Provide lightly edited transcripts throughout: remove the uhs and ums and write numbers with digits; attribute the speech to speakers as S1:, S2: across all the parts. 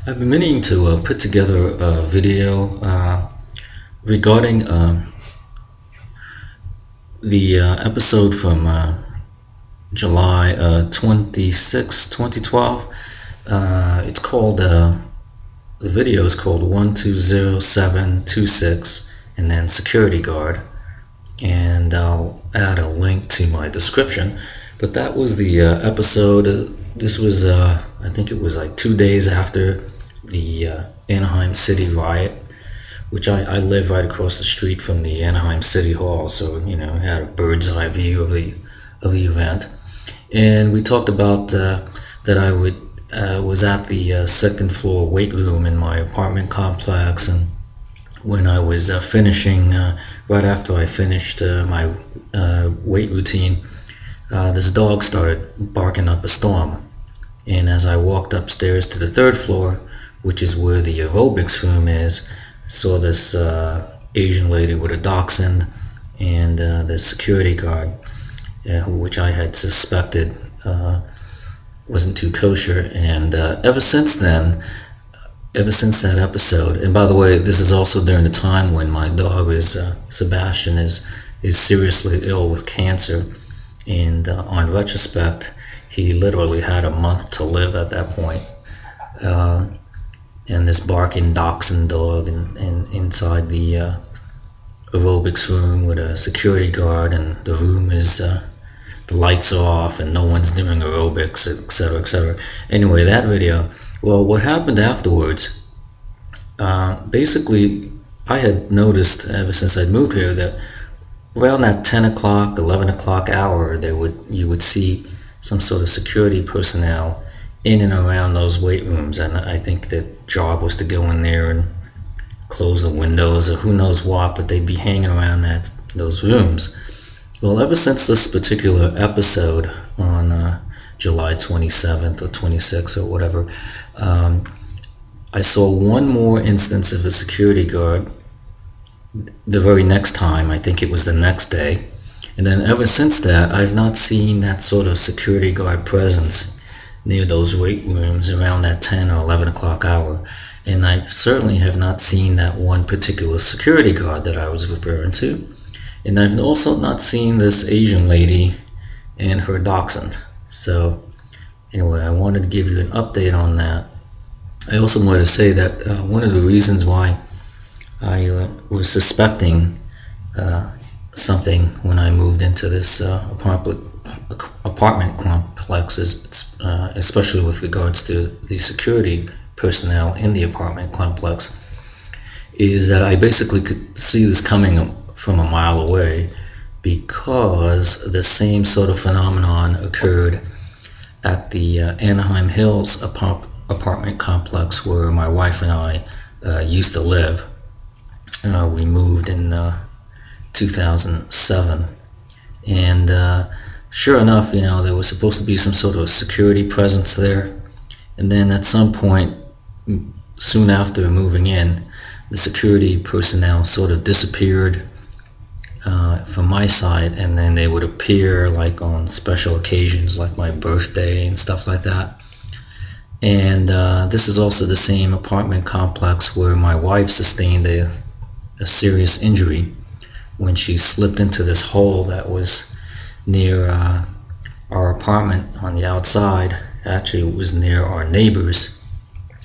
S1: I've been meaning to put together a video regarding the episode from July 26, 2012. It's called, the video is called 120726 and then security guard. And I'll add a link to my description. But that was the episode. This was, I think it was like 2 days after the Anaheim City riot, which I live right across the street from the Anaheim City Hall, so I had a bird's eye view of the event. And we talked about that I was at the second floor weight room in my apartment complex, and when I was finishing, right after I finished my weight routine, this dog started barking up a storm. And as I walked upstairs to the third floor, which is where the aerobics room is, I saw this Asian lady with a dachshund and the security guard, which I had suspected wasn't too kosher. And ever since that episode, and by the way, this is also during the time when my dog Sebastian is seriously ill with cancer, and on retrospect, he literally had a month to live at that point. And this barking dachshund dog and inside the aerobics room with a security guard, and the room is the lights are off and no one's doing aerobics, etc., etc. Anyway, that video. Well, what happened afterwards? Basically, I had noticed ever since I'd moved here that around that 10 o'clock, 11 o'clock hour, you would see some sort of security personnel in and around those weight rooms, and I think their job was to go in there and close the windows or who knows what, but they'd be hanging around those rooms. Well, ever since this particular episode on July 27th or 26th or whatever, I saw one more instance of a security guard the very next time. I think it was the next day. And then ever since that, I've not seen that sort of security guard presence near those weight rooms around that 10 or 11 o'clock hour. And I certainly have not seen that one particular security guard that I was referring to. And I've also not seen this Asian lady and her dachshund. So anyway, I wanted to give you an update on that. I also wanted to say that one of the reasons why I was suspecting something when I moved into this apartment complex, especially with regards to the security personnel in the apartment complex, is that I basically could see this coming from a mile away, because the same sort of phenomenon occurred at the Anaheim Hills apartment complex where my wife and I used to live. We moved in 2007, and sure enough, there was supposed to be some sort of security presence there, and then at some point soon after moving in, the security personnel sort of disappeared from my side, and then they would appear like on special occasions like my birthday and stuff like that. And this is also the same apartment complex where my wife sustained a serious injury when she slipped into this hole that was near our apartment on the outside. Actually, it was near our neighbor's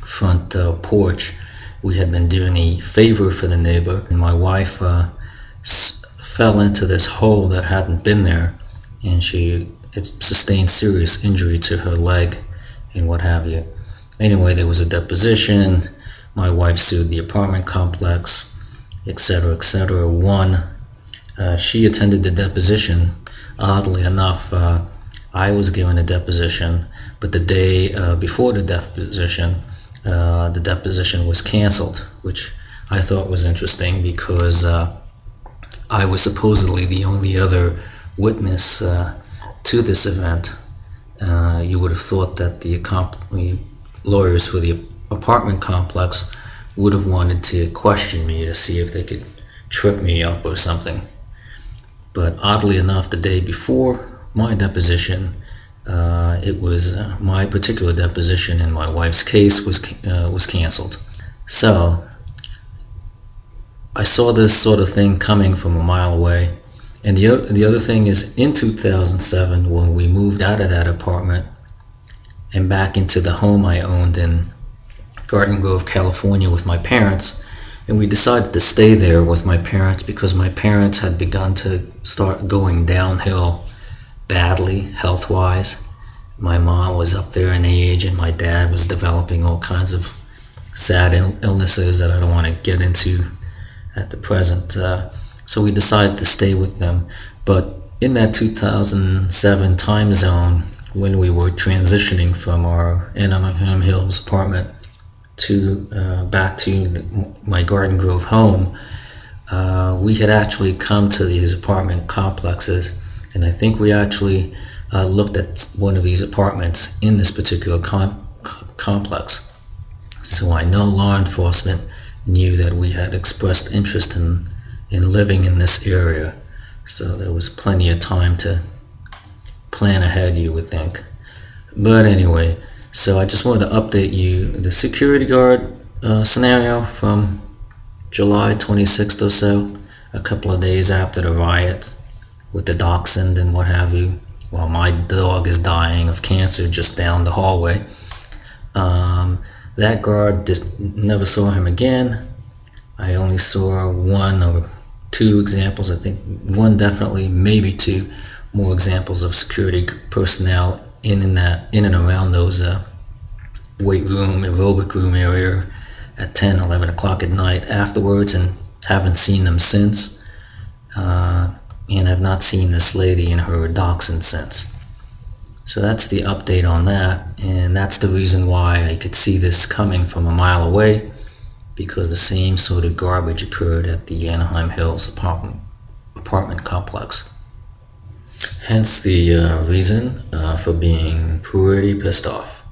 S1: front porch. We had been doing a favor for the neighbor, and my wife fell into this hole that hadn't been there, and she sustained serious injury to her leg and what have you. Anyway, there was a deposition. My wife sued the apartment complex, etc., etc. She attended the deposition. Oddly enough, I was given a deposition, but the day before the deposition was canceled, which I thought was interesting, because I was supposedly the only other witness to this event. You would have thought that the lawyers for the apartment complex would have wanted to question me to see if they could trip me up or something. But oddly enough, the day before my deposition, it was my particular deposition in my wife's case was canceled. So I saw this sort of thing coming from a mile away. And the other thing is, in 2007, when we moved out of that apartment and back into the home I owned in Garden Grove, California with my parents, and we decided to stay there with my parents because my parents had begun to start going downhill badly health-wise. My mom was up there in age and my dad was developing all kinds of sad illnesses that I don't want to get into at the present. So we decided to stay with them. But in that 2007 time zone, when we were transitioning from our Anaheim Hills apartment to back to my Garden Grove home, we had actually come to these apartment complexes, and I think we actually looked at one of these apartments in this particular complex. So I know law enforcement knew that we had expressed interest in living in this area, so there was plenty of time to plan ahead, you would think. But anyway, so I just wanted to update you the security guard scenario from July 26th or so, a couple of days after the riot with the dachshund and what have you, while my dog is dying of cancer just down the hallway. That guard just never saw him again. I only saw one or two examples, I think one definitely, maybe two more examples of security personnel in and around those weight room, aerobic room area at 10, 11 o'clock at night afterwards, and haven't seen them since. And I've not seen this lady and her dachshund since. So that's the update on that, and that's the reason why I could see this coming from a mile away, because the same sort of garbage occurred at the Anaheim Hills apartment complex. Hence the reason for being pretty pissed off.